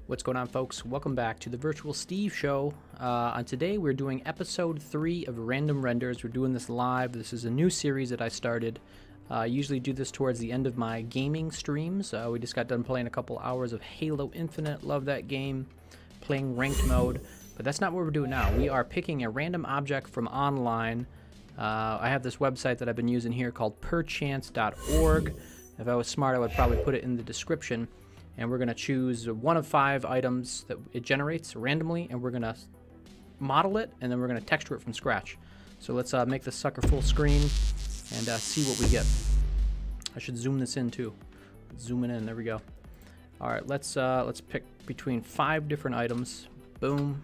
What's going on, folks? Welcome back to the Virtual Steve Show. On today, we're doing episode 3 of Random Renders. We're doing this live. This is a new series that I started. I usually do this towards the end of my gaming streams. We just got done playing a couple hours of Halo Infinite. Love that game. Playing ranked mode. But that's not what we're doing now. We are picking a random object from online. I have this website that I've been using here called Perchance.org. If I was smart, I would probably put it in the description. And we're going to choose one of 5 items that it generates randomly, and we're going to model it, and then we're going to texture it from scratch. So let's make this sucker full screen and see what we get. I should zoom this in too. Zoom it in. There we go. All right, let's pick between 5 different items. Boom.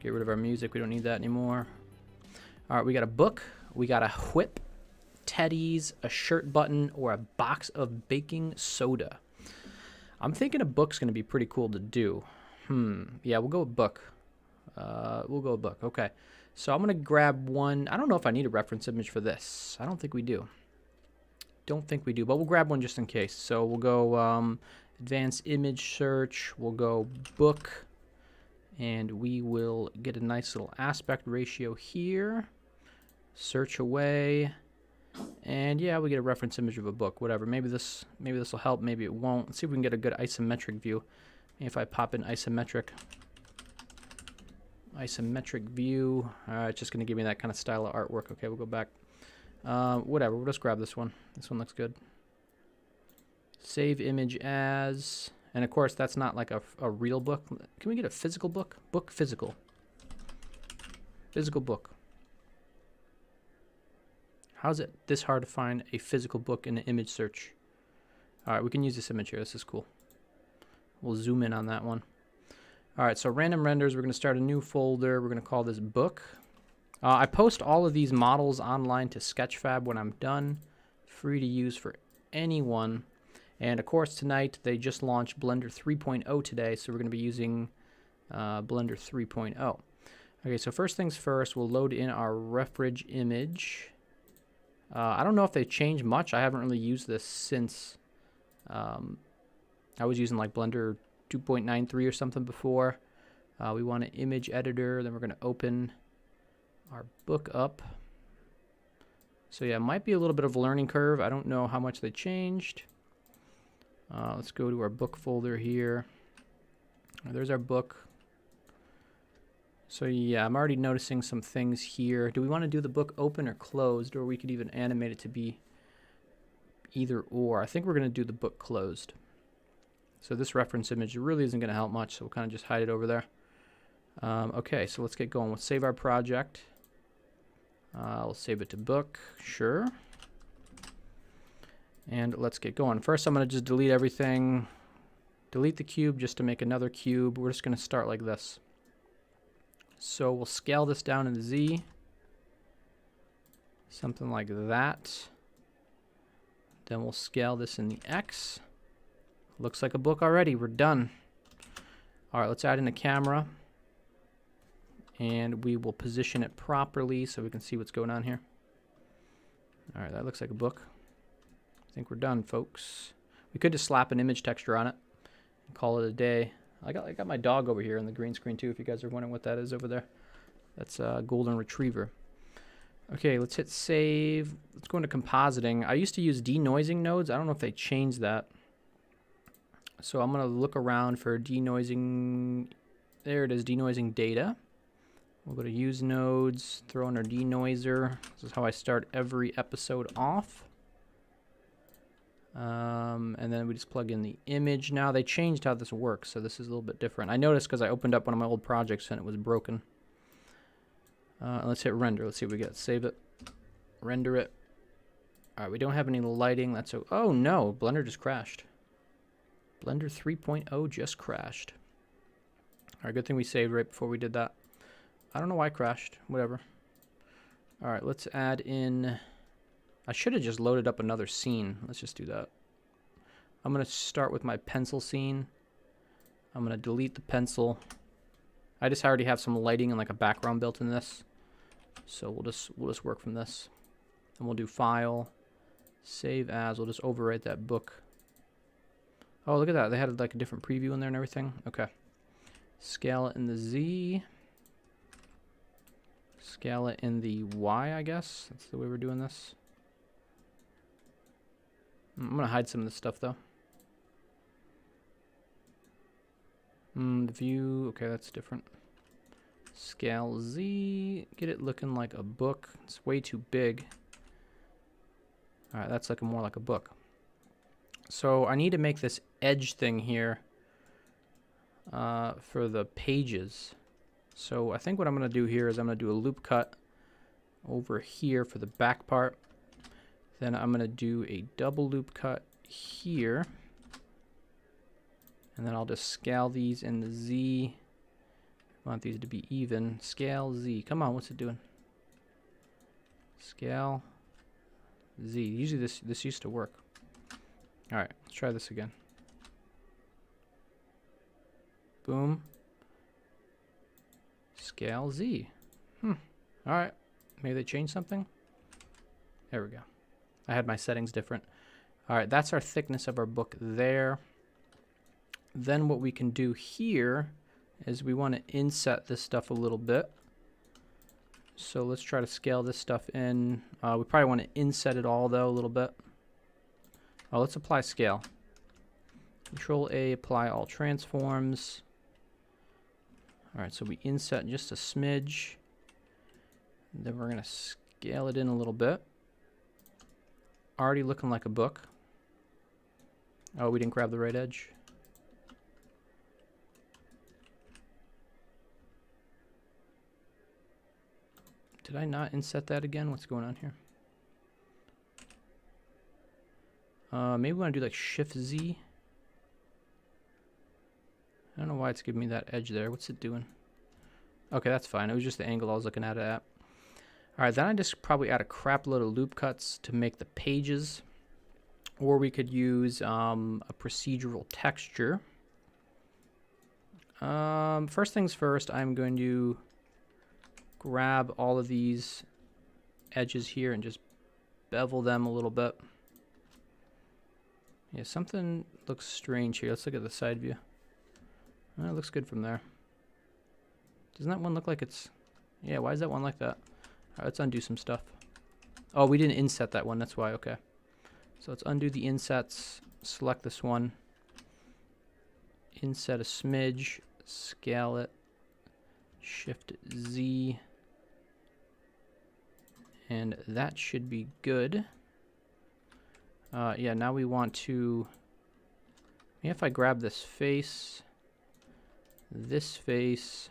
Get rid of our music. We don't need that anymore. All right, we got a book. We got a whip. Teddies, a shirt button, or a box of baking soda. I'm thinking a book's going to be pretty cool to do. Yeah, we'll go with book. Okay. So I'm going to grab one. I don't know if I need a reference image for this. I don't think we do. But we'll grab one just in case. So we'll go advanced image search. We'll go book. And we will get a nice little aspect ratio here. Search away. And yeah, we get a reference image of a book, whatever. Maybe this will help, maybe it won't. Let's see if we can get a good isometric view. Maybe if I pop in isometric view, it's just going to give me that kind of style of artwork. Okay, we'll go back. Whatever, we'll just grab this one. This one looks good. Save image as, and of course that's not like a real book. Can we get a physical book? Book physical. Physical book. How is it this hard to find a physical book in an image search? All right, we can use this image here. This is cool. We'll zoom in on that one. All right, so random renders. We're going to start a new folder. We're going to call this book. I post all of these models online to Sketchfab when I'm done. Free to use for anyone. And of course, tonight they just launched Blender 3.0 today, so we're going to be using Blender 3.0. Okay, so first things first, we'll load in our reference image. I don't know if they changed much. I haven't really used this since I was using like Blender 2.93 or something before. We want an image editor. Then we're going to open our book up. So yeah, it might be a little bit of a learning curve. I don't know how much they changed. Let's go to our book folder here. There's our book. So yeah, I'm already noticing some things here. Do we want to do the book open or closed, or we could even animate it to be either or? I think we're going to do the book closed. So this reference image really isn't going to help much, so we'll kind of just hide it over there. Okay, so let's get going. We'll save our project. We'll save it to book, sure. And let's get going. First, I'm going to just delete everything. Delete the cube just to make another cube. We're just going to start like this. So we'll scale this down in the Z, something like that. Then we'll scale this in the X. Looks like a book already. We're done. All right, let's add in a camera. And we will position it properly so we can see what's going on here. All right, that looks like a book. I think we're done, folks. We could just slap an image texture on it and call it a day. I got my dog over here in the green screen too, if you guys are wondering what that is over there. That's a golden retriever. Okay, let's hit save. Let's go into compositing. I used to use denoising nodes. I don't know if they changed that. So I'm going to look around for denoising. There it is, denoising data. We'll go to use nodes, throw in our denoiser. This is how I start every episode off. And then we just plug in the image. Now they changed how this works, so this is a little bit different. I noticed because I opened up one of my old projects and it was broken. Let's hit render. Let's see what we get. Save it. Render it. All right, we don't have any lighting. That's oh no, Blender just crashed. Blender 3.0 just crashed. All right, good thing we saved right before we did that. I don't know why it crashed. Whatever. All right, let's add in. I should have just loaded up another scene. Let's just do that. I'm going to start with my pencil scene. I'm going to delete the pencil. I just already have some lighting and like a background built in this. So we'll just work from this. And we'll do file, save as. We'll just overwrite that book. Oh, look at that. They had like a different preview in there and everything. Okay. Scale it in the Z. Scale it in the Y, I guess. That's the way we're doing this. I'm going to hide some of this stuff, though. The view. Okay, that's different. Scale Z. Get it looking like a book. It's way too big. All right, that's like more like a book. So I need to make this edge thing here for the pages. So I think what I'm going to do here is I'm going to do a loop cut over here for the back part. Then I'm going to do a double loop cut here. And then I'll just scale these in the Z. I want these to be even. Scale Z. Come on, what's it doing? Scale Z. Usually this used to work. All right, let's try this again. Boom. Scale Z. All right, maybe they changed something. There we go. I had my settings different. All right, that's our thickness of our book there. Then what we can do here is we want to inset this stuff a little bit. So let's try to scale this stuff in. We probably want to inset it all though a little bit. Oh, let's apply scale. Control A, apply all transforms. All right, so we inset just a smidge. Then we're going to scale it in a little bit. Already looking like a book. Oh, we didn't grab the right edge. Did I not inset that again? What's going on here? Maybe we want to do like Shift Z. I don't know why it's giving me that edge there. What's it doing? Okay, that's fine. It was just the angle I was looking at it at. All right, then I just probably add a crap load of loop cuts to make the pages. Or we could use a procedural texture. First things first, I'm going to grab all of these edges here and just bevel them a little bit. Yeah, something looks strange here. Let's look at the side view. Oh, it looks good from there. Doesn't that one look like it's... Yeah, why is that one like that? All right, let's undo some stuff. Oh, we didn't inset that one. That's why. Okay. So let's undo the insets. Select this one. Inset a smidge. Scale it. Shift Z. And that should be good. Yeah, now we want to... Maybe if I grab this face... This face,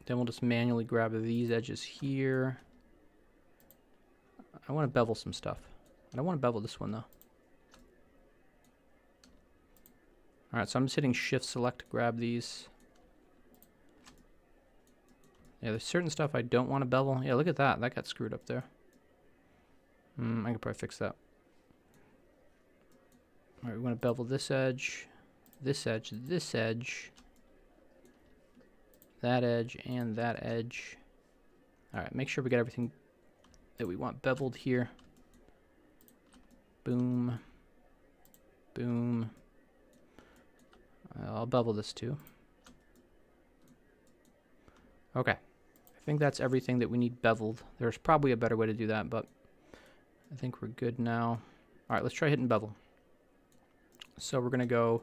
then we'll just manually grab these edges here. I want to bevel some stuff. I don't want to bevel this one though. Alright, so I'm just hitting Shift Select to grab these. Yeah, there's certain stuff I don't want to bevel. Yeah, look at that. That got screwed up there. I can probably fix that. Alright, we want to bevel this edge. This edge, this edge, that edge, and that edge. Alright, make sure we get everything that we want beveled here. Boom. Boom. I'll bevel this too. Okay. I think that's everything that we need beveled. There's probably a better way to do that, but I think we're good now. Alright, let's try hitting bevel. So we're going to go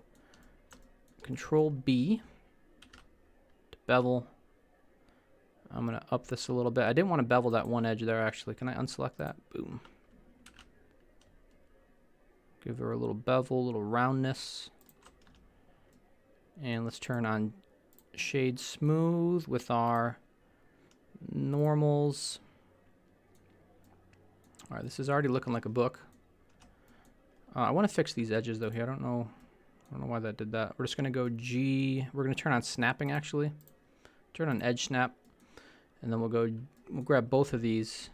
Control B to bevel. I'm going to up this a little bit. I didn't want to bevel that one edge there, actually. Can I unselect that? Boom. Give her a little bevel, a little roundness. And let's turn on Shade Smooth with our normals. All right, this is already looking like a book. I want to fix these edges, though, here. I don't know why that did that. We're just going to go G. We're going to turn on snapping, actually. Turn on edge snap. And then we'll grab both of these.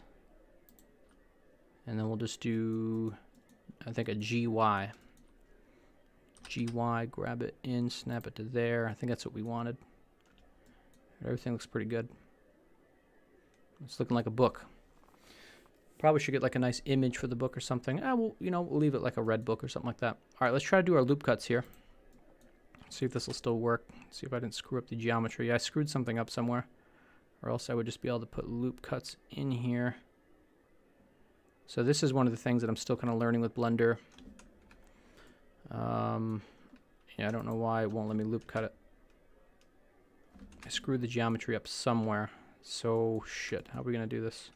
And then we'll just do, I think, a GY. GY, grab it in, snap it to there. I think that's what we wanted. Everything looks pretty good. It's looking like a book. Probably should get like a nice image for the book or something. We'll leave it like a red book or something like that. All right, let's try to do our loop cuts here. See if this will still work. See if I didn't screw up the geometry. Yeah, I screwed something up somewhere, or else I would just be able to put loop cuts in here. So this is one of the things that I'm still kind of learning with Blender. Yeah, I don't know why it won't let me loop cut it. I screwed the geometry up somewhere. So shit, how are we gonna do this?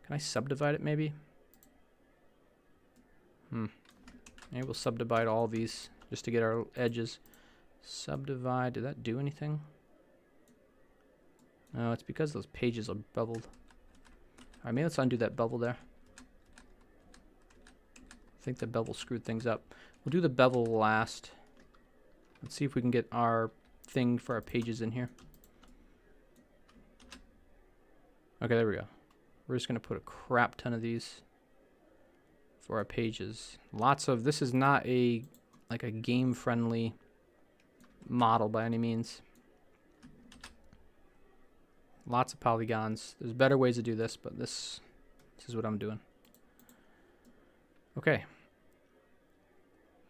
Can I subdivide it maybe? Maybe we'll subdivide all these just to get our edges. Subdivide, did that do anything? No, it's because those pages are beveled. Alright, maybe let's undo that bevel there. I think the bevel screwed things up. We'll do the bevel last. Let's see if we can get our thing for our pages in here. Okay, there we go. We're just going to put a crap ton of these for our pages. Lots of, this is not a game-friendly model by any means. Lots of polygons. There's better ways to do this, but this is what I'm doing. Okay.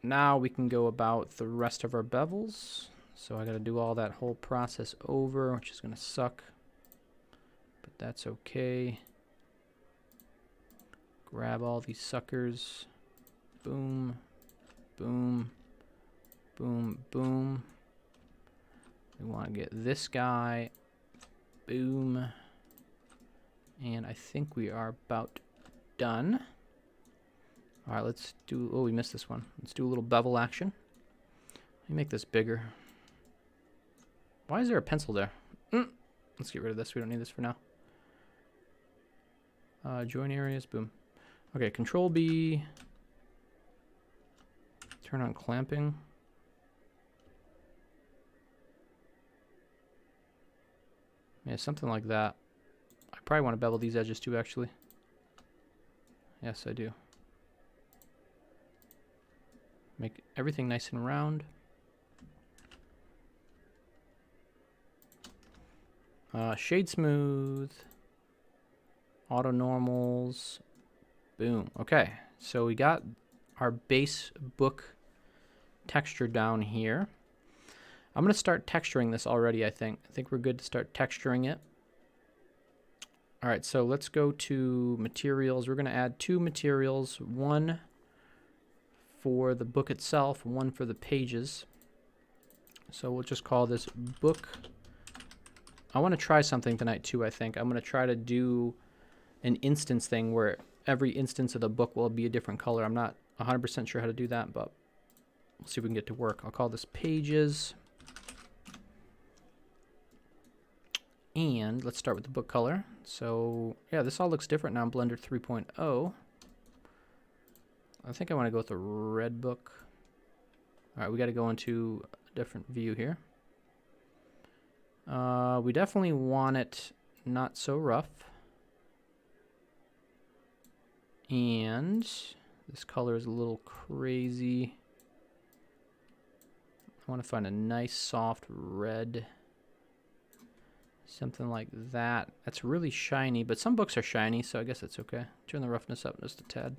Now we can go about the rest of our bevels. So I got to do all that whole process over, which is going to suck. But that's okay. Grab all these suckers. Boom. Boom. Boom. Boom. We want to get this guy. Boom. And I think we are about done. All right, let's do... Oh, we missed this one. Let's do a little bevel action. Let me make this bigger. Why is there a pencil there? Let's get rid of this. We don't need this for now. Join areas. Boom. Okay, Control B. Turn on clamping. Yeah, something like that. I probably want to bevel these edges too, actually. Yes, I do. Make everything nice and round. Shade smooth. Auto normals. Boom. Okay, so we got our base book texture down here. I'm going to start texturing this already, I think. I think we're good to start texturing it. All right, so let's go to materials. We're going to add 2 materials, one for the book itself, one for the pages. So we'll just call this book. I want to try something tonight too, I think. I'm going to try to do an instance thing where every instance of the book will be a different color. I'm not 100% sure how to do that, but we'll see if we can get to work. I'll call this pages. And let's start with the book color. So yeah, this all looks different now in Blender 3.0. I think I want to go with the red book. All right, we got to go into a different view here. We definitely want it not so rough. And this color is a little crazy. I want to find a nice soft red. Something like that. That's really shiny, but some books are shiny, so I guess it's okay. Turn the roughness up just a tad.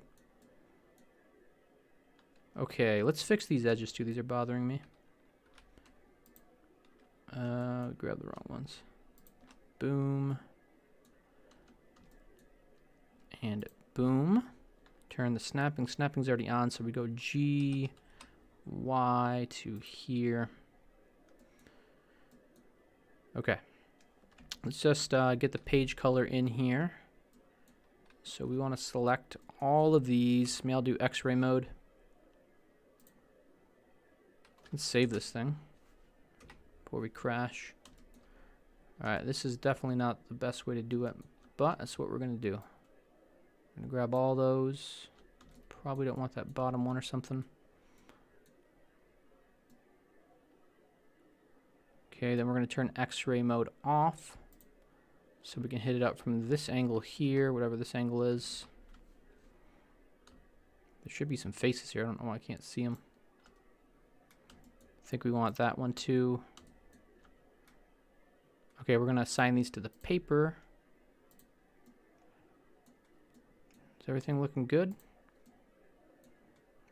Okay, let's fix these edges too. These are bothering me. Grab the wrong ones. Boom. And boom. Turn the snapping. Snapping's already on, so we go G, Y to here. Okay. Let's just get the page color in here. So we want to select all of these. Maybe I'll do X-ray mode. Let's save this thing before we crash. Alright, this is definitely not the best way to do it, but that's what we're going to do. I'm going to grab all those. Probably don't want that bottom one or something. Okay, then we're going to turn X-ray mode off. So we can hit it up from this angle here, whatever this angle is. There should be some faces here. I don't know why I can't see them. I think we want that one too. Okay, we're going to assign these to the paper. Is everything looking good?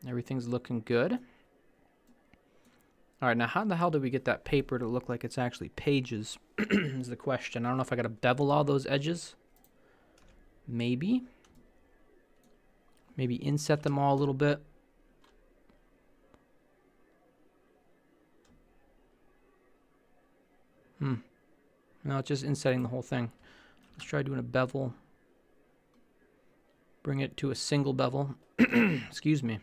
Everything's looking good. All right, now how the hell did we get that paper to look like it's actually pages is the question. I don't know if I got to bevel all those edges. Maybe. Maybe inset them all a little bit. No, it's just insetting the whole thing. Let's try doing a bevel. Bring it to a single bevel. Excuse me.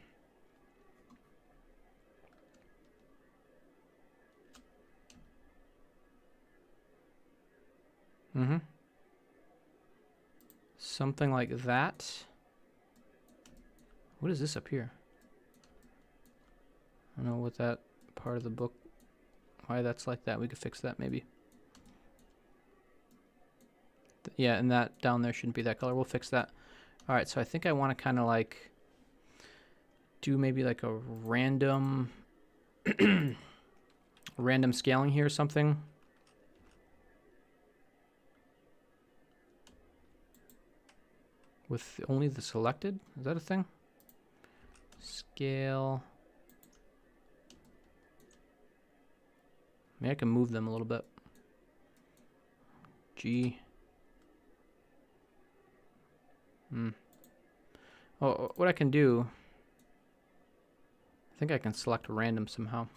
Something like that. What is this up here? I don't know what that part of the book, why that's like that. We could fix that maybe. Yeah, and that down there shouldn't be that color. We'll fix that. All right, so I think I want to kind of like do maybe like a random random scaling here or something. With only the selected? Is that a thing? Scale. Maybe I can move them a little bit. G. Oh, what I can do, I think I can select random somehow.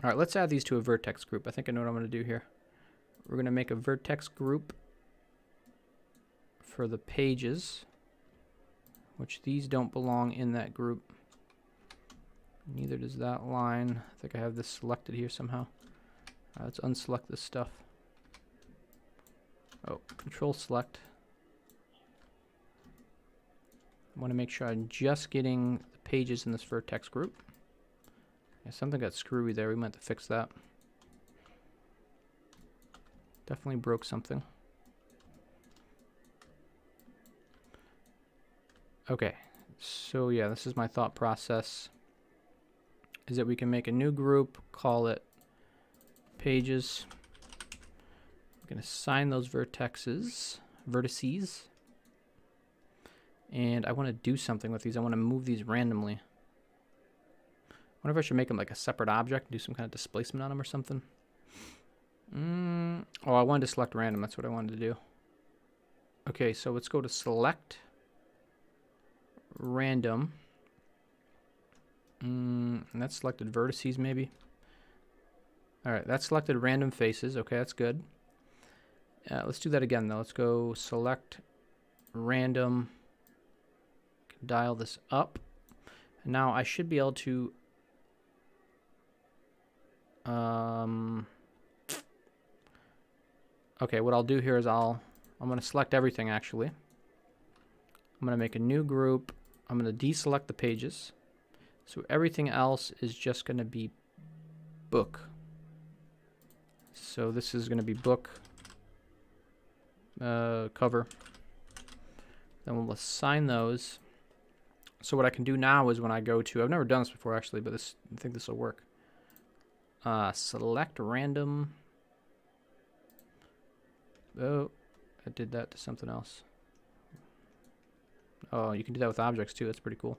All right, let's add these to a vertex group. I think I know what I'm going to do here. We're going to make a vertex group for the pages, which these don't belong in that group. Neither does that line. I think I have this selected here somehow. Let's unselect this stuff. Oh, control select. I want to make sure I'm just getting the pages in this vertex group. Yeah, something got screwy there. We might have to fix that. Definitely broke something. Okay, so yeah, this is my thought process. Is that we can make a new group, call it pages. I'm going to assign those vertices. And I want to do something with these. I want to move these randomly. I wonder if I should make them like a separate object and do some kind of displacement on them or something. Oh, I wanted to select random. That's what I wanted to do. Okay, so let's go to select random. And that's selected vertices maybe. All right, that's selected random faces. Okay, that's good. Let's do that again though. Let's go select random. Dial this up. And now I should be able to okay, what I'll do here is I'm going to select everything actually. I'm going to make a new group. I'm going to deselect the pages. So everything else is just going to be book. So this is going to be book cover. Then we'll assign those. So what I can do now is when I go to, I've never done this before actually, but I think this will work. Select random. Oh, I did that to something else. Oh, you can do that with objects too. That's pretty cool.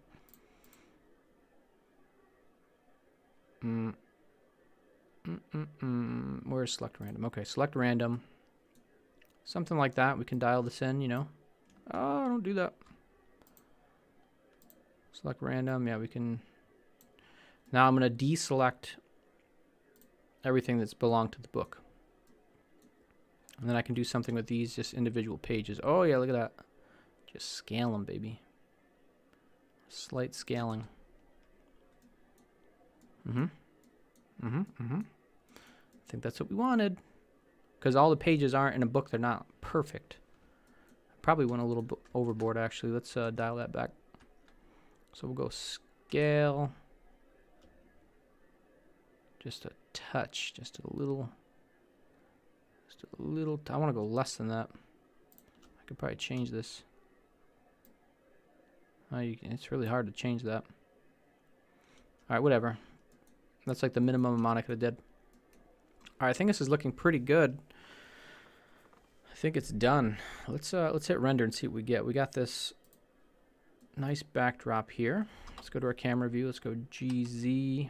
Where's select random? Okay, select random. Something like that. We can dial this in, you know. Oh, don't do that. Select random. Yeah, we can. Now I'm going to deselect everything that's belonged to the book. And then I can do something with these just individual pages. Oh, yeah, look at that. Just scale them, baby. Slight scaling. I think that's what we wanted. Because all the pages aren't in a book. They're not perfect. I probably went a little bit overboard, actually. Let's dial that back. So we'll go scale. Just a touch. Just a little. I want to go less than that. I could probably change this. It's really hard to change that. All right, whatever. That's like the minimum amount I could have did. All right, I think this is looking pretty good. I think it's done. Let's hit render and see what we get. We got this nice backdrop here. Let's go to our camera view. Let's go GZ.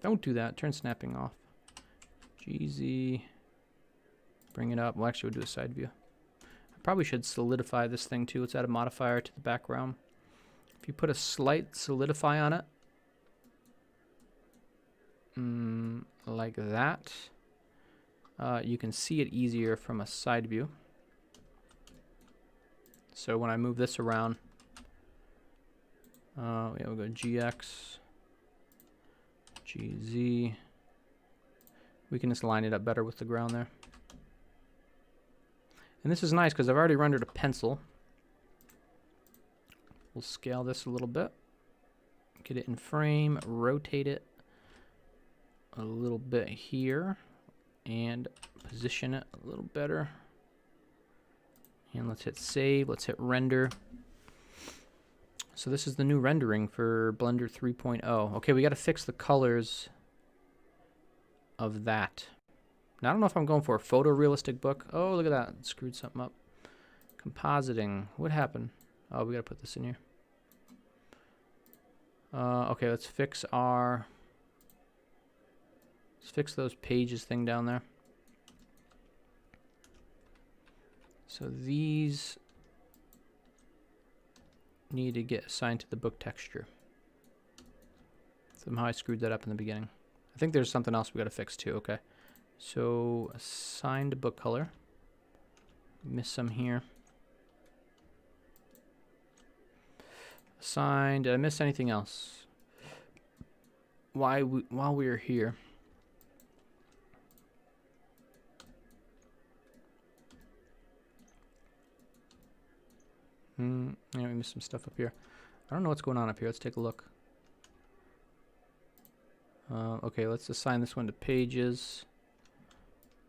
Don't do that. Turn snapping off. GZ. Bring it up. Well, actually, we'll do a side view. I probably should solidify this thing too. Let's add a modifier to the background. If you put a slight solidify on it, like that, you can see it easier from a side view. So when I move this around, yeah, we'll go GX, GZ. We can just line it up better with the ground there. And this is nice because I've already rendered a pencil. We'll scale this a little bit. Get it in frame, rotate it a little bit here, and position it a little better. And let's hit save, let's hit render. So this is the new rendering for Blender 3.0. Okay, we got to fix the colors of that. Now I don't know if I'm going for a photorealistic book. Oh, look at that, it screwed something up. Compositing, what happened? Oh, we got to put this in here. Okay, let's fix those pages thing down there. So these need to get assigned to the book texture. Somehow I screwed that up in the beginning. I think there's something else we got to fix too. Okay, so assigned book color. Missed some here. Assigned. Did I miss anything else? While we are here. Yeah, we missed some stuff up here. I don't know what's going on up here. Let's take a look. Okay, let's assign this one to pages.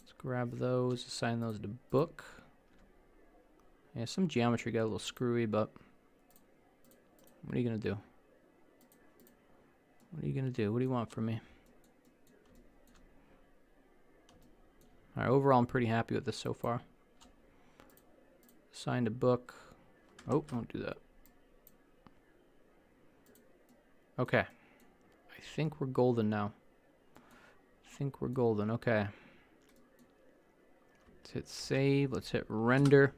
Let's grab those, assign those to book. Yeah, some geometry got a little screwy, but what are you gonna do? What are you gonna do? What do you want from me? Alright, overall I'm pretty happy with this so far. Assign to book. Oh, don't do that. Okay. I think we're golden now. Okay. Let's hit save. Let's hit render.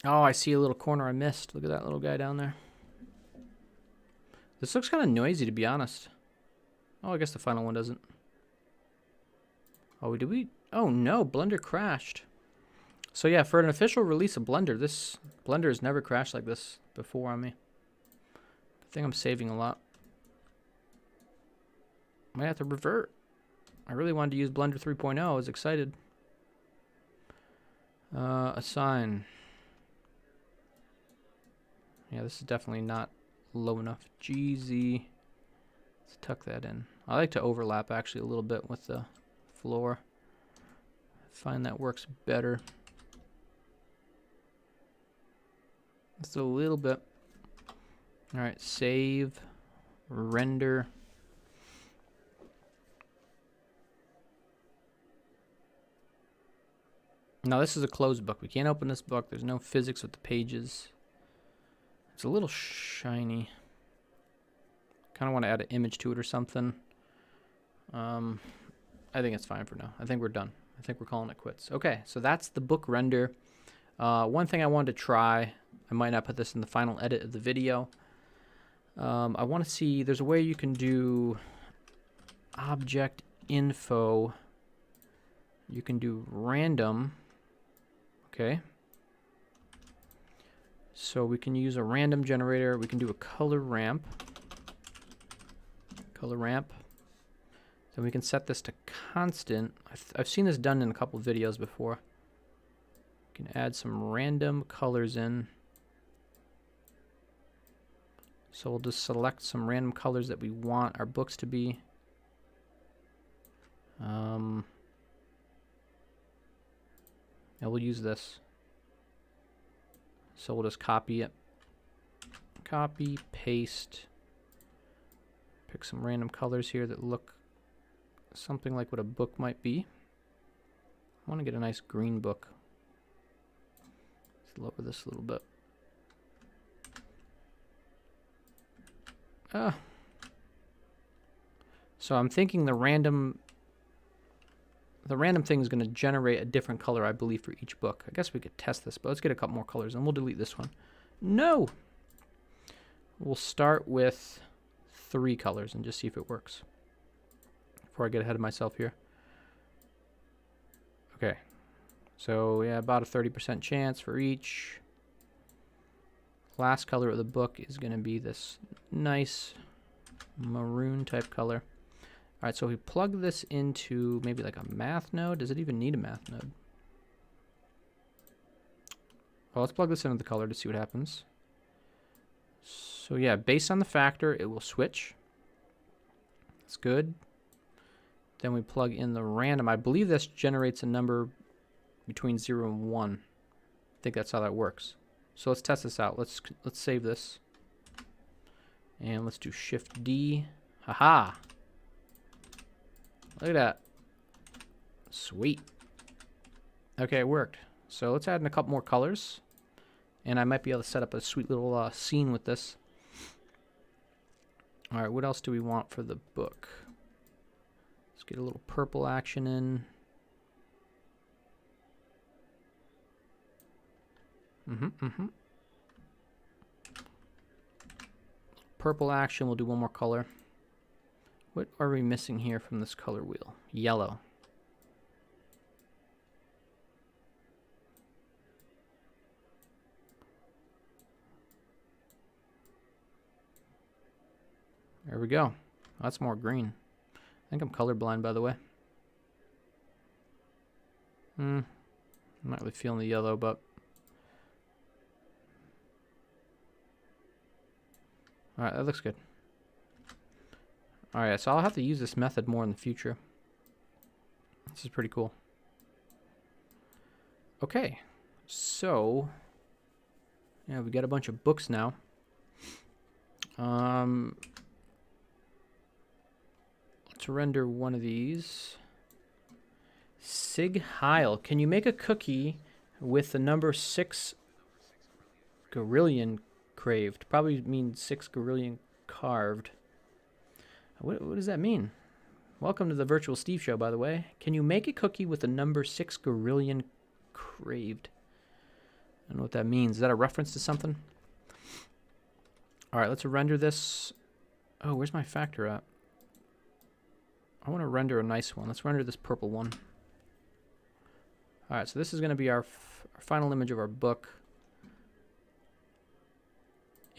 Oh, I see a little corner I missed. Look at that little guy down there. This looks kind of noisy, to be honest. Oh, I guess the final one doesn't. Oh, did we? Oh, no. Blender crashed. So yeah, for an official release of Blender, this Blender has never crashed like this before on me. I think I'm saving a lot. Might have to revert. I really wanted to use Blender 3.0. I was excited. Assign. Yeah, this is definitely not low enough. GZ. Let's tuck that in. I like to overlap actually a little bit with the floor. I find that works better. Just a little bit. All right, save, render. Now this is a closed book. We can't open this book. There's no physics with the pages. It's a little shiny. Kind of want to add an image to it or something. I think it's fine for now. I think we're done. I think we're calling it quits. Okay, so that's the book render. One thing I wanted to try, I might not put this in the final edit of the video. I want to see, there's a way you can do object info. You can do random. Okay. So we can use a random generator. We can do a color ramp. Then we can set this to constant. I've seen this done in a couple of videos before. We can add some random colors in. So we'll just select some random colors that we want our books to be. And we'll use this. So we'll just copy it. Copy, paste. Pick some random colors here that look something like what a book might be. I want to get a nice green book. Let's lower this a little bit. So I'm thinking the random thing is going to generate a different color, I believe, for each book. I guess we could test this, but let's get a couple more colors, and we'll delete this one. No! We'll start with 3 colors and just see if it works before I get ahead of myself here. Okay. So, yeah, about a 30% chance for each. Last color of the book is going to be this nice maroon type color. All right, so we plug this into maybe like a math node. Does it even need a math node? Well, let's plug this into the color to see what happens. So yeah, based on the factor, it will switch. That's good. Then we plug in the random. I believe this generates a number between 0 and 1. I think that's how that works. So let's test this out. Let's save this. And let's do Shift D. Haha. Look at that. Sweet. Okay, it worked. So let's add in a couple more colors. And I might be able to set up a sweet little scene with this. All right, what else do we want for the book? Let's get a little purple action in. Purple action, we'll do one more color. What are we missing here from this color wheel? Yellow. There we go. That's more green. I think I'm colorblind, by the way. I'm not really feeling the yellow, but... Alright, that looks good. Alright, so I'll have to use this method more in the future. This is pretty cool. Okay, so... yeah, we got a bunch of books now. Let's render one of these. Sig Heil. Can you make a cookie with the number 6 gorillion craved? Probably means 6 gorillion carved. What does that mean? Welcome to the Virtual Steve Show, by the way. Can you make a cookie with the number 6 gorillion craved? I don't know what that means. Is that a reference to something? All right, let's render this. Oh, where's my factor at? I want to render a nice one. Let's render this purple one. All right, so this is going to be our final image of our book.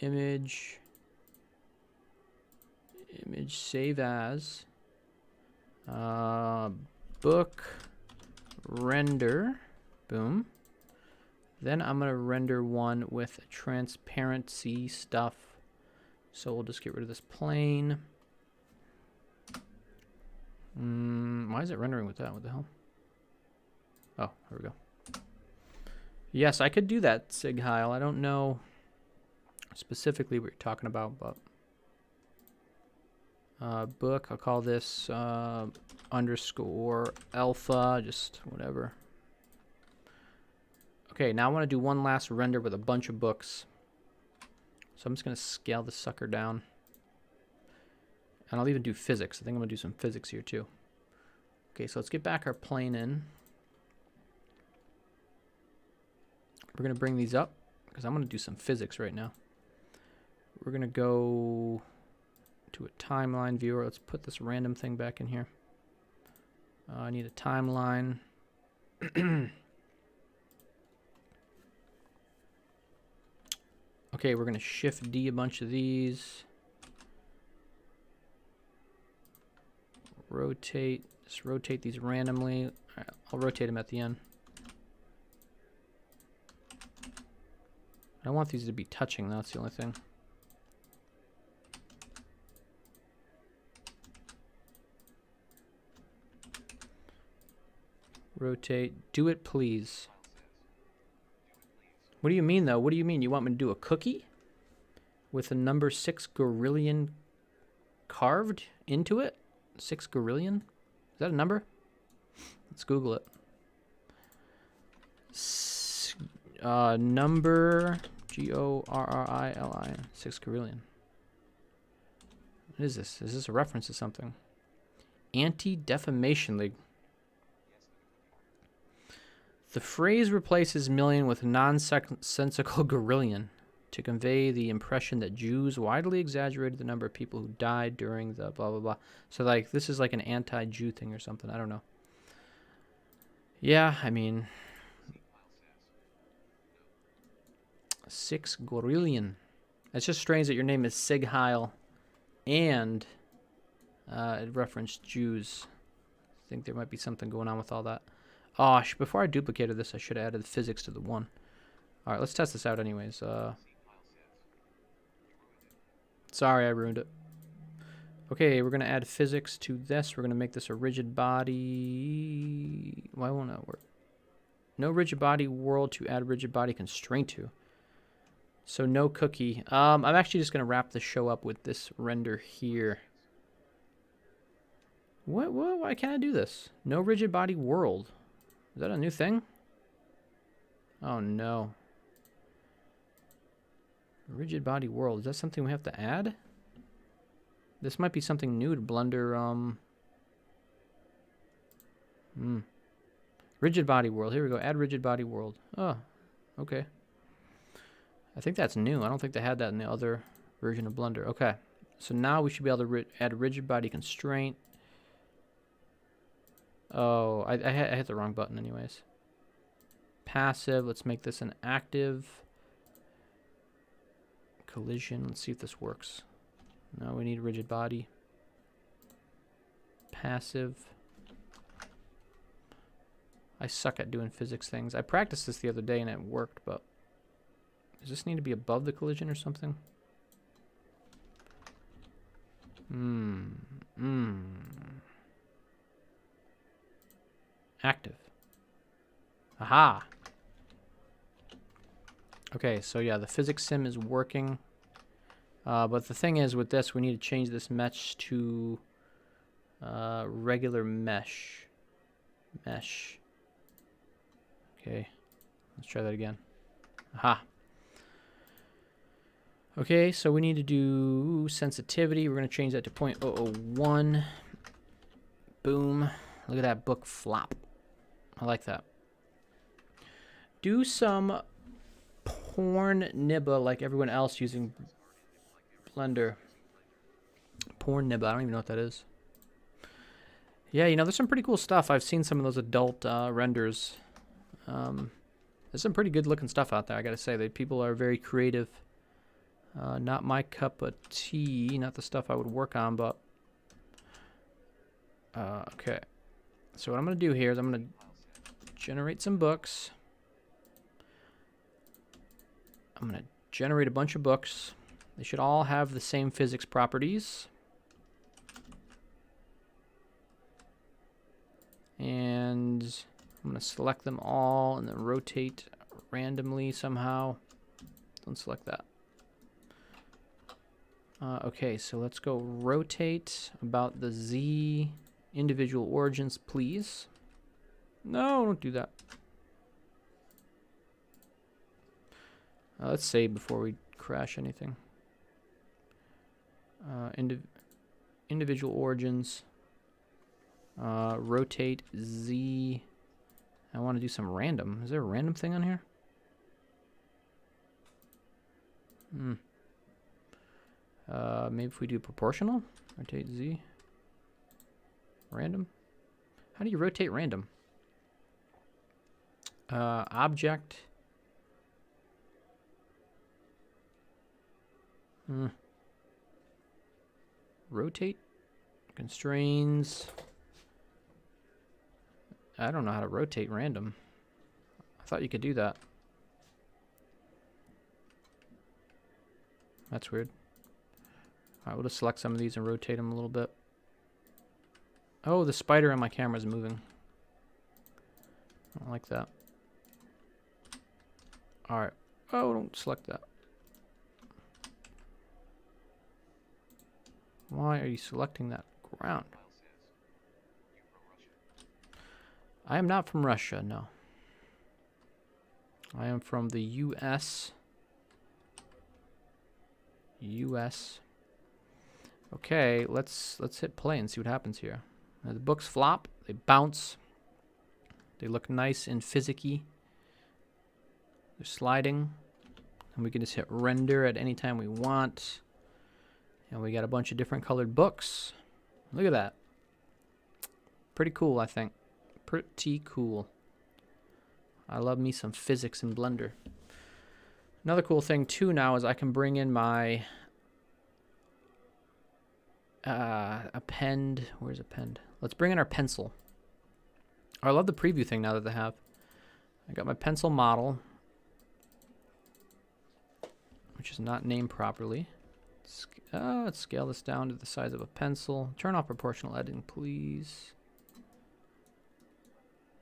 Image, save as. Book, render, boom. Then I'm going to render one with transparency stuff. So we'll just get rid of this plane. Why is it rendering with that? What the hell? Oh, here we go. Yes, I could do that, Sig Heil. I don't know specifically what you're talking about, but book, I'll call this underscore alpha, just whatever. Okay, now I want to do one last render with a bunch of books. So I'm just going to scale this sucker down. And I'll even do physics. I think I'm going to do some physics here too. Okay, so let's get back our plane in. We're going to bring these up because I'm going to do some physics right now. We're going to go to a timeline viewer. Let's put this random thing back in here. I need a timeline. Okay, we're going to Shift D a bunch of these. Rotate. Just rotate these randomly. All right, I'll rotate them at the end. I don't want these to be touching, that's the only thing. Rotate. Do it, please. What do you mean, though? What do you mean? You want me to do a cookie with a number 6 gorillion carved into it? 6 gorillion? Is that a number? Let's Google it. Number Gorrili 6 Gorillion. What is this? Is this a reference to something? Anti-Defamation League. The phrase replaces million with nonsensical gorillion to convey the impression that Jews widely exaggerated the number of people who died during the blah blah blah. So like this is like an anti-Jew thing or something. I don't know. Yeah, I mean, 6 Gorillion. It's just strange that your name is Sig Heil and it referenced Jews. I think there might be something going on with all that. Oh, before I duplicated this, I should have added physics to the 1. All right, let's test this out anyways. Sorry, I ruined it. Okay, we're going to add physics to this. We're going to make this a rigid body. Why won't that work? No rigid body world to add rigid body constraint to. So no cookie. I'm actually just going to wrap the show up with this render here. What? Why can't I do this? No rigid body world. Is that a new thing? Oh no. Rigid body world. Is that something we have to add? This might be something new to Blender. Rigid body world. Here we go. Add rigid body world. Oh, okay. I think that's new. I don't think they had that in the other version of Blender. Okay. So now we should be able to add a rigid body constraint. Oh, I hit the wrong button anyways. Passive. Let's make this an active. Collision. Let's see if this works. No, we need rigid body. Passive. I suck at doing physics things. I practiced this the other day and it worked, but does this need to be above the collision or something? Active. Aha. Okay, so yeah, the physics sim is working. But the thing is with this, we need to change this mesh to regular mesh. Mesh. Okay, let's try that again. Aha. Okay, so we need to do sensitivity. We're going to change that to 0.001. Boom. Look at that book flop. I like that. Do some porn nibba like everyone else using Blender. Porn nibba. I don't even know what that is. Yeah, you know, there's some pretty cool stuff. I've seen some of those adult renders. There's some pretty good looking stuff out there, I gotta say. That people are very creative. Not my cup of tea. Not the stuff I would work on, but... okay. So what I'm going to do here is I'm going to generate some books. I'm going to generate a bunch of books. They should all have the same physics properties. And I'm going to select them all and then rotate randomly somehow. Don't select that. Okay, so let's go rotate about the Z individual origins, please. No, don't do that. Let's save before we crash anything. Individual origins. Rotate Z. I want to do some random. Is there a random thing on here? Maybe if we do proportional. Rotate Z. Random. How do you rotate random? Object. Rotate. Constraints. I don't know how to rotate random. I thought you could do that. That's weird. Alright, we'll just select some of these and rotate them a little bit. Oh, the spider on my camera is moving. I don't like that. Alright. Oh, don't select that. Why are you selecting that ground? I am not from Russia, no. I am from the US. US. Okay, let's hit play and see what happens here. Now, the books flop, they bounce. They look nice and physicky. They're sliding. And we can just hit render at any time we want. And we got a bunch of different colored books. Look at that. Pretty cool, I think. Pretty cool. I love me some physics in Blender. Another cool thing too now is I can bring in my append. Where's append? Let's bring in our pencil. Oh, I love the preview thing now that they have. I got my pencil model, which is not named properly. Let's scale this down to the size of a pencil. Turn off proportional editing, please.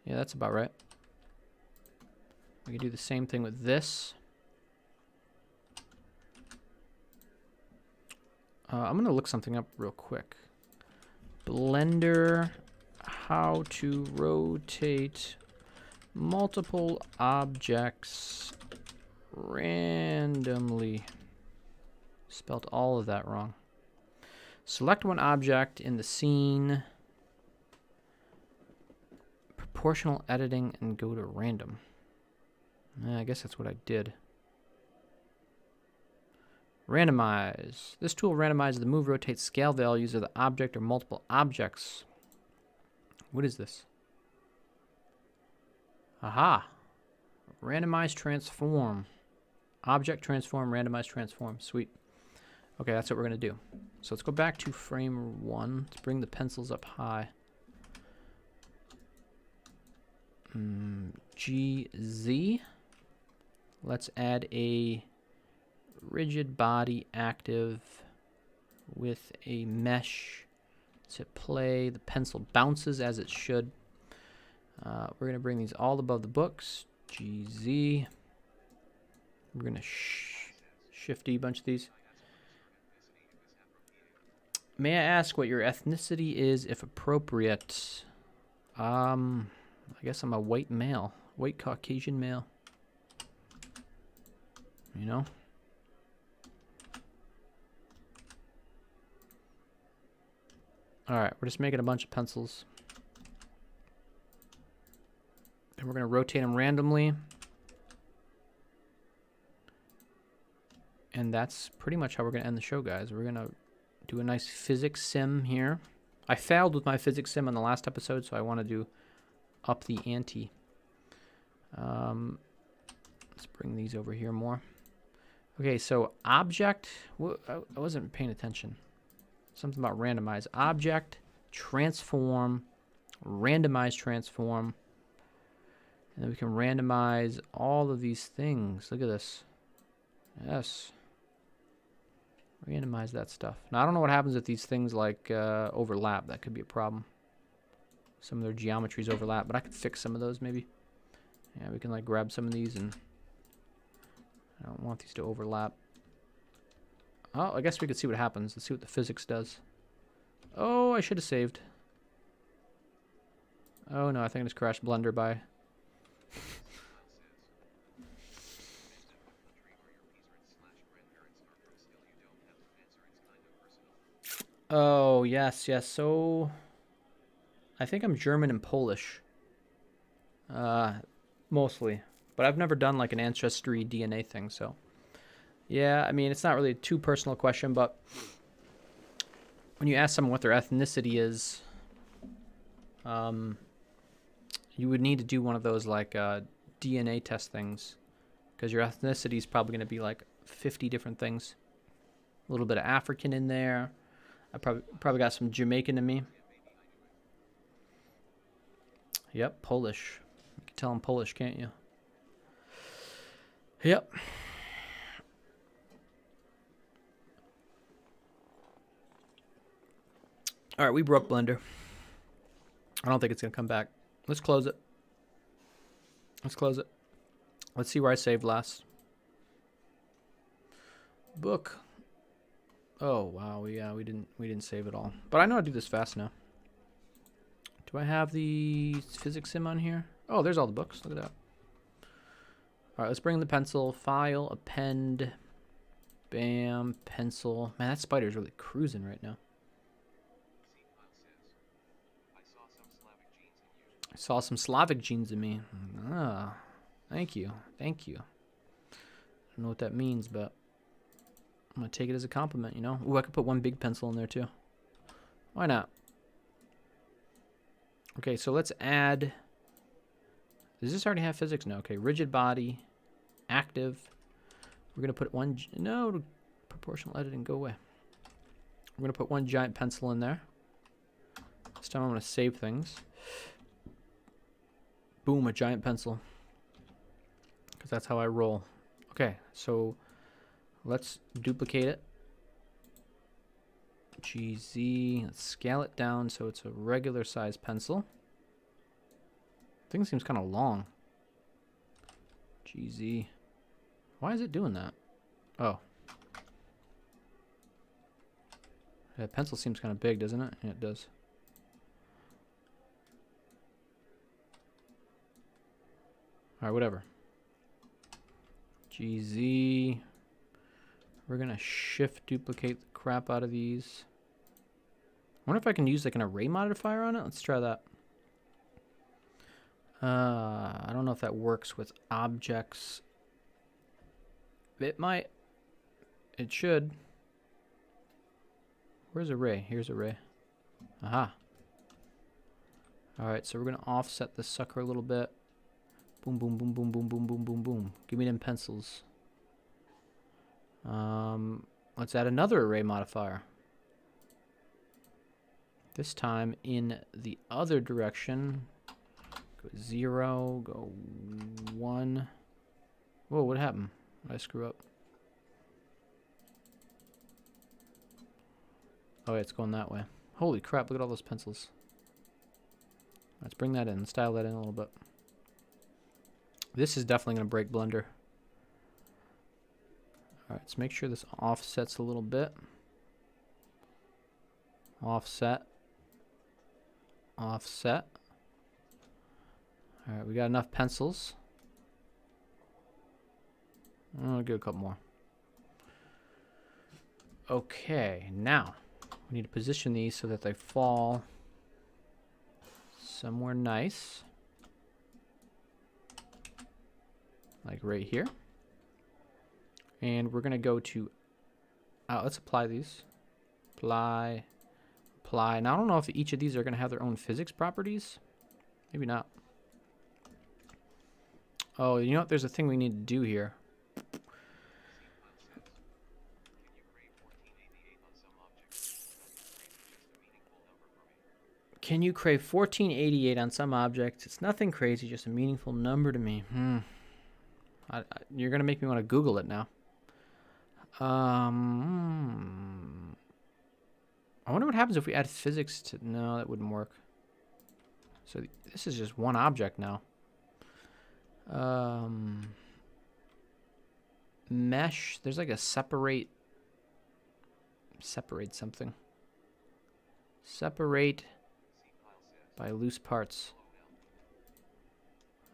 Yeah, that's about right. We can do the same thing with this. I'm going to look something up real quick. Blender, how to rotate multiple objects randomly. Spelled all of that wrong. Select one object in the scene. Proportional editing and go to random. I guess that's what I did. Randomize. This tool randomizes the move, rotate, scale values of the object or multiple objects. What is this? Aha. Randomize transform. Object transform, randomize transform. Sweet. Okay, that's what we're going to do. So let's go back to frame 1. Let's bring the pencils up high. GZ. Let's add a rigid body active with a mesh. Let's hit play. The pencil bounces as it should. We're going to bring these all above the books. GZ. We're going to shift a bunch of these. May I ask what your ethnicity is, if appropriate? I guess I'm a white male. White Caucasian male. You know? Alright, we're just making a bunch of pencils. And we're going to rotate them randomly. And that's pretty much how we're going to end the show, guys. We're going to do a nice physics sim here. I failed with my physics sim on the last episode, so I want to do up the ante. Let's bring these over here more. Okay, so object. I wasn't paying attention. Something about randomize. Object, transform, randomize transform. And then we can randomize all of these things. Look at this. Yes. Randomize that stuff. Now, I don't know what happens if these things like overlap. That could be a problem. Some of their geometries overlap, but I could fix some of those maybe. Yeah, we can like grab some of these and I don't want these to overlap. Oh, I guess we could see what happens. Let's see what the physics does. Oh, I should have saved. Oh no, I think I just crashed Blender by. Oh, yes, yes. So, I think I'm German and Polish. Mostly. But I've never done like an ancestry DNA thing, so. Yeah, I mean, it's not really a too personal question, but when you ask someone what their ethnicity is, you would need to do one of those like DNA test things, because your ethnicity is probably going to be like 50 different things. A little bit of African in there. I probably got some Jamaican in me. Yep, Polish. You can tell I'm Polish, can't you? Yep. All right, we broke Blender. I don't think it's going to come back. Let's close it. Let's close it. Let's see where I saved last. Book. Oh, wow. Yeah, we didn't save it all. But I know how to do this fast now. Do I have the physics sim on here? Oh, there's all the books. Look at that. All right, let's bring the pencil. File, append. Bam, pencil. Man, that spider's really cruising right now. I saw some Slavic genes in me. Ah, thank you. Thank you. I don't know what that means, but I'm going to take it as a compliment, you know? Ooh, I could put one big pencil in there, too. Why not? Okay, so let's add... Does this already have physics? No. Okay, rigid body, active. We're going to put one... No, proportional editing, go away. We're going to put one giant pencil in there. This time I'm going to save things. Boom, a giant pencil. Because that's how I roll. Okay, so let's duplicate it. GZ, let's scale it down so it's a regular size pencil. Thing seems kind of long. GZ. Why is it doing that? Oh. That pencil seems kind of big, doesn't it? Yeah, it does. Alright, whatever. GZ. We're going to shift duplicate the crap out of these. I wonder if I can use like an array modifier on it. Let's try that. I don't know if that works with objects. It might. It should. Where's array? Here's array. Aha. Alright, so we're going to offset this sucker a little bit. Boom, boom, boom, boom, boom, boom, boom, boom, boom. Give me them pencils. Let's add another array modifier. This time in the other direction. Go 0, go 1. Whoa, what happened? Did I screw up? Oh, yeah, it's going that way. Holy crap, look at all those pencils. Let's bring that in. Let's dial that in a little bit. This is definitely going to break Blender. Alright, let's make sure this offsets a little bit. Offset. Offset. Alright, we got enough pencils. I'll get a couple more. Okay, now we need to position these so that they fall somewhere nice. Like right here. And we're going to go to, let's apply these. Apply, apply. Now I don't know if each of these are going to have their own physics properties. Maybe not. Oh, you know what? There's a thing we need to do here. Can you crave 1488 on some object? It's nothing crazy, just a meaningful number to me. You're going to make me want to Google it now. I wonder what happens if we add physics to... No, that wouldn't work. So this is just one object now. Mesh. There's like a separate something. Separate by loose parts.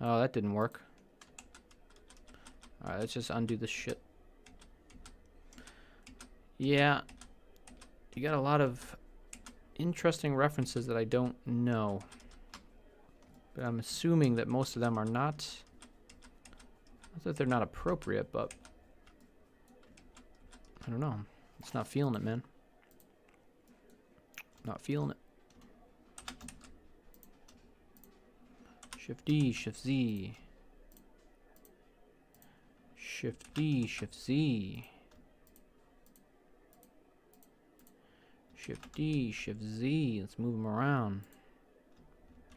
Oh, that didn't work. Alright, let's just undo this shit. Yeah. You got a lot of interesting references that I don't know. But I'm assuming that most of them are not... Not that they're not appropriate, but... I don't know. It's not feeling it, man. Not feeling it. Shift D, Shift Z. Shift D, Shift Z. Shift D, Shift Z. Let's move them around.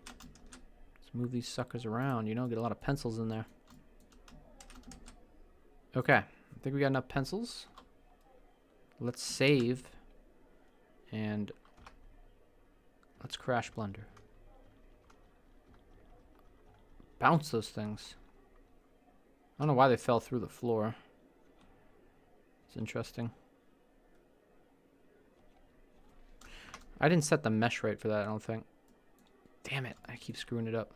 Let's move these suckers around. You know, get a lot of pencils in there. Okay, I think we got enough pencils. Let's save. And let's crash Blender. Bounce those things. I don't know why they fell through the floor. It's interesting. I didn't set the mesh right for that, I don't think. Damn it, I keep screwing it up.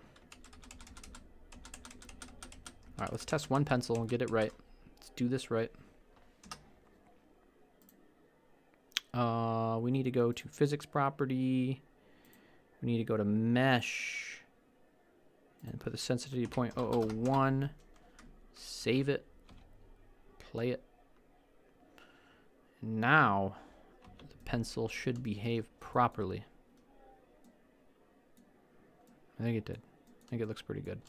Alright, let's test one pencil and get it right. Let's do this right. We need to go to physics property. We need to go to mesh. And put the sensitivity 0.001. Save it. Play it. Now, the pencil should behave properly. I think it did. I think it looks pretty good.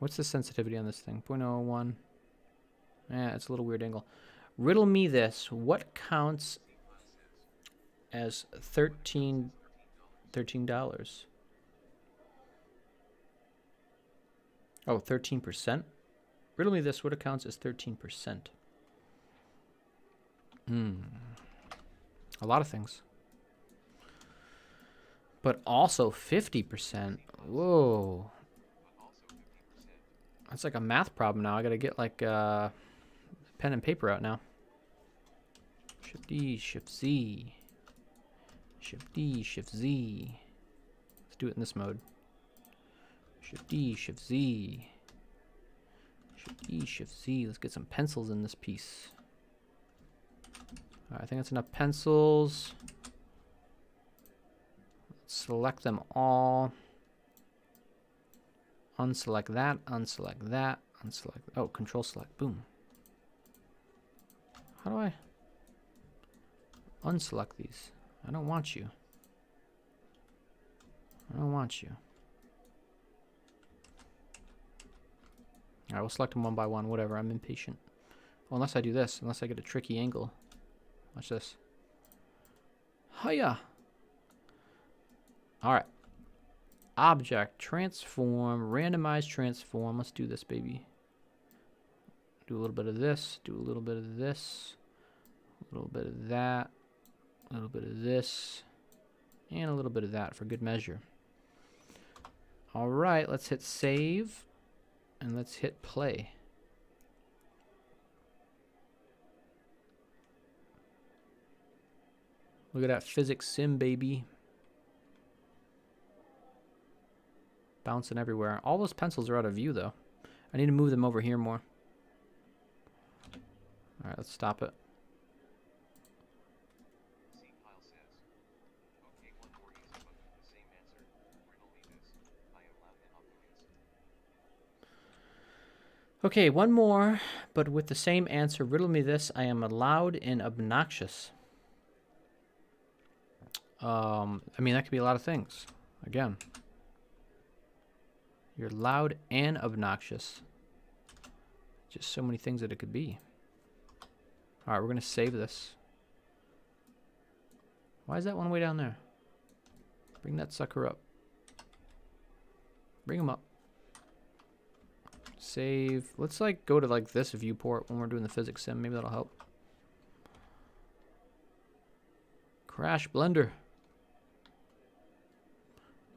What's the sensitivity on this thing? 0.01. Yeah, it's a little weird angle. Riddle me this. What counts as $13? Oh, 13%? Riddle me this. What accounts as 13%? A lot of things. But also 50%. Whoa. That's like a math problem now. I gotta get like pen and paper out now. Shift D, Shift Z. Shift D, Shift Z. Let's do it in this mode. Shift D, Shift Z. Shift D, Shift Z. Let's get some pencils in this piece. All right, I think that's enough pencils. Let's select them all. Unselect that, unselect that, unselect. Oh, control select. Boom. How do I unselect these? I don't want you. I don't want you. Alright, we'll select them one by one. Whatever, I'm impatient. Well, unless I do this, unless I get a tricky angle. Watch this. Hiya! Alright. Object, transform, randomize transform. Let's do this, baby. Do a little bit of this, do a little bit of this, a little bit of that, a little bit of this, and a little bit of that for good measure. All right, let's hit save, and let's hit play. Look at that physics sim, baby. Bouncing everywhere. All those pencils are out of view, though. I need to move them over here more. All right, let's stop it. Okay, one more, but with the same answer. Riddle me this. I am loud and obnoxious. I mean, that could be a lot of things. Again. You're loud and obnoxious. Just so many things that it could be. Alright, we're going to save this. Why is that one way down there? Bring that sucker up. Bring him up. Save. Let's like go to like this viewport when we're doing the physics sim. Maybe that'll help. Crash Blender.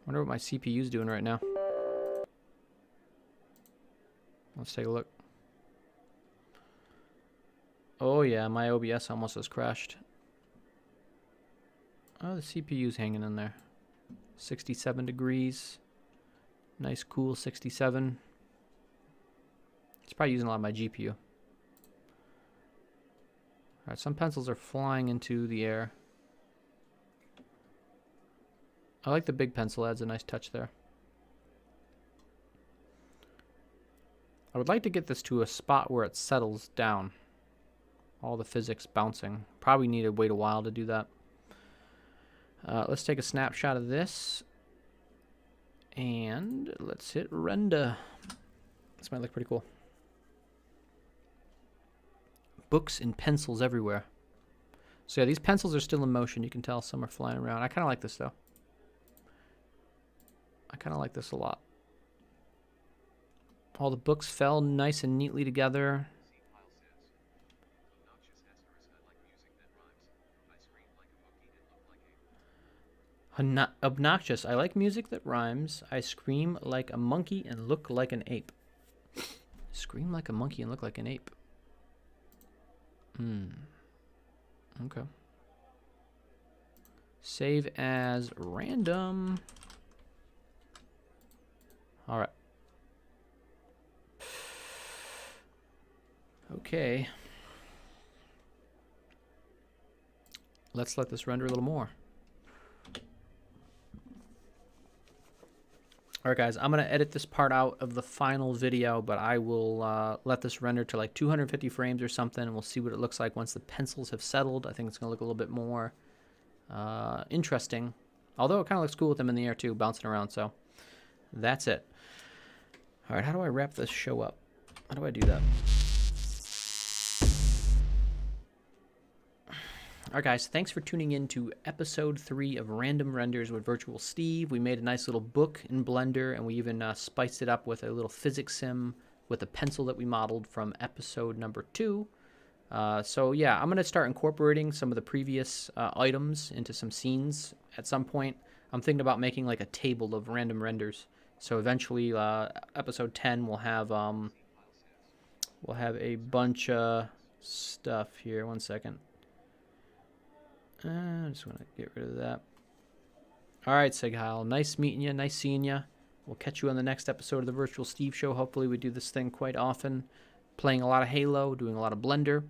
Wonder what my CPU's doing right now. Let's take a look. Oh yeah, my OBS almost has crashed. Oh, the CPU's hanging in there. 67 degrees. Nice cool 67. It's probably using a lot of my GPU. Alright, some pencils are flying into the air. I like the big pencil, adds a nice touch there. I would like to get this to a spot where it settles down. All the physics bouncing. Probably need to wait a while to do that. Let's take a snapshot of this. And let's hit render. This might look pretty cool. Books and pencils everywhere. So yeah, these pencils are still in motion. You can tell some are flying around. I kind of like this though. I kind of like this a lot. All the books fell nice and neatly together. Obnoxious. I like music that rhymes. I scream like a monkey and look like an ape. Scream like a monkey and look like an ape. Okay. Save as random. All right. Okay. Let's let this render a little more. All right, guys, I'm going to edit this part out of the final video, but I will let this render to like 250 frames or something, and we'll see what it looks like once the pencils have settled. I think it's going to look a little bit more interesting, although it kind of looks cool with them in the air too, bouncing around. So that's it. All right, how do I wrap this show up? How do I do that? All right, guys, thanks for tuning in to episode 3 of Random Renders with Virtual Steve. We made a nice little book in Blender, and we even spiced it up with a little physics sim with a pencil that we modeled from episode number 2. So yeah, I'm going to start incorporating some of the previous items into some scenes at some point. I'm thinking about making like a table of random renders. So eventually, episode 10 we'll have a bunch of stuff here. One second. I just want to get rid of that. All right, Sig-Heil. Nice meeting you. Nice seeing you. We'll catch you on the next episode of the Virtual Steve Show. Hopefully we do this thing quite often. Playing a lot of Halo, doing a lot of Blender.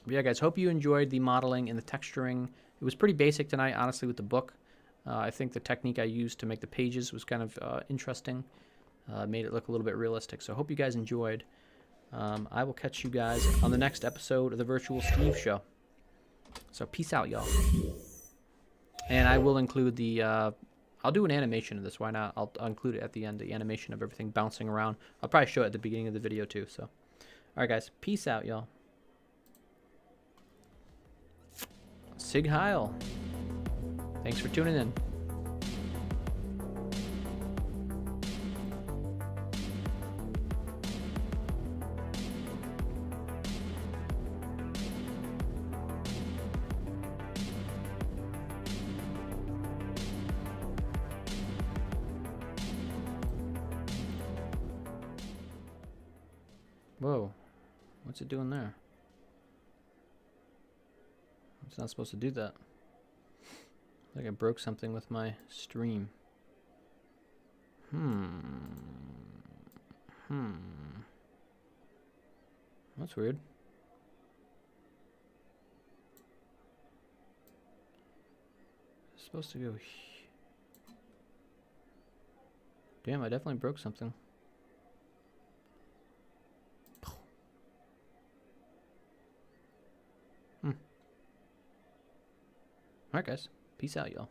But yeah, guys, hope you enjoyed the modeling and the texturing. It was pretty basic tonight, honestly, with the book. I think the technique I used to make the pages was kind of interesting. Made it look a little bit realistic. So I hope you guys enjoyed. I will catch you guys on the next episode of the Virtual Steve Show. So peace out, y'all. And I will include the, I'll do an animation of this. Why not? I'll include it at the end, the animation of everything bouncing around. I'll probably show it at the beginning of the video too. So, all right, guys. Peace out, y'all. Sig-Heil. Thanks for tuning in. Whoa, what's it doing there? It's not supposed to do that. I think I broke something with my stream. That's weird. It's supposed to go. Damn, I definitely broke something. Alright, guys. Peace out, y'all.